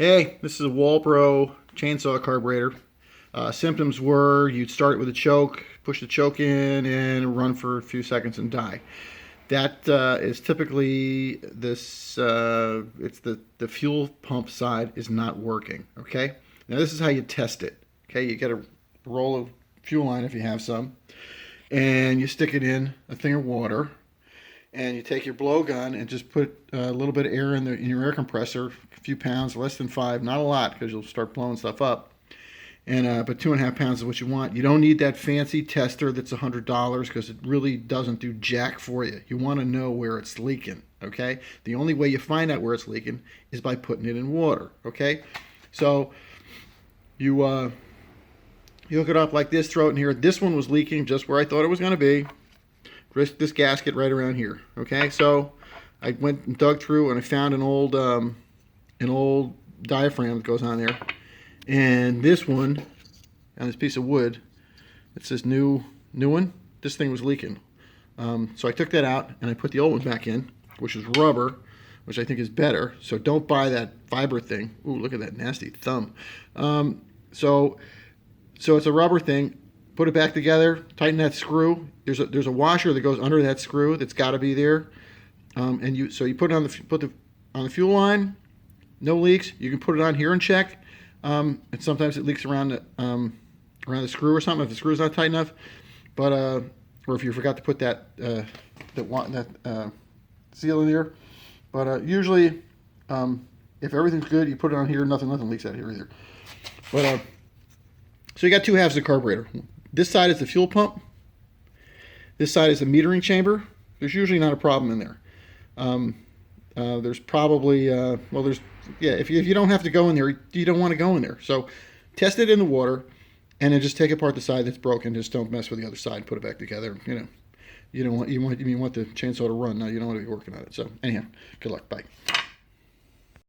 Hey, this is a Walbro chainsaw carburetor. Symptoms were you'd start it with a choke, push the choke in, and run for a few seconds and die. That is typically this. It's the fuel pump side is not working. Okay. Now this is how you test it. Okay, you get a roll of fuel line if you have some, and you stick it in a thing of water, and you take your blowgun and just put a little bit of air in your air compressor, a few pounds, less than 5, not a lot, because you'll start blowing stuff up. And but 2.5 pounds is what you want. You don't need that fancy tester that's $100 because it really doesn't do jack for you. You want to know where it's leaking. Okay. The only way you find out where it's leaking is by putting it in water. Okay. So you hook it up like this, throw it in here. This one was leaking just where I thought it was going to be. This gasket right around here. Okay, so I went and dug through and I found an old diaphragm that goes on there, and this one on this piece of wood, it's this new one. This thing was leaking, so I took that out and I put the old one back in, which is rubber, which I think is better. So don't buy that fiber thing. Ooh, look at that nasty thumb. So it's a rubber thing. Put it back together, tighten that screw. There's a washer that goes under that screw that's got to be there. And you put it on the fuel line, no leaks. You can put it on here and check. And sometimes it leaks around the screw or something if the screw's not tight enough. But or if you forgot to put that seal in there. But usually, if everything's good, you put it on here. Nothing leaks out here either. But so you got two halves of the carburetor. This side is the fuel pump. This side is the metering chamber. There's usually not a problem in there. There's probably, if you don't have to go in there, you don't want to go in there. So test it in the water and then just take apart the side that's broken. Just don't mess with the other side. Put it back together. You want the chainsaw to run. Now you don't want to be working on it. So anyhow, good luck. Bye.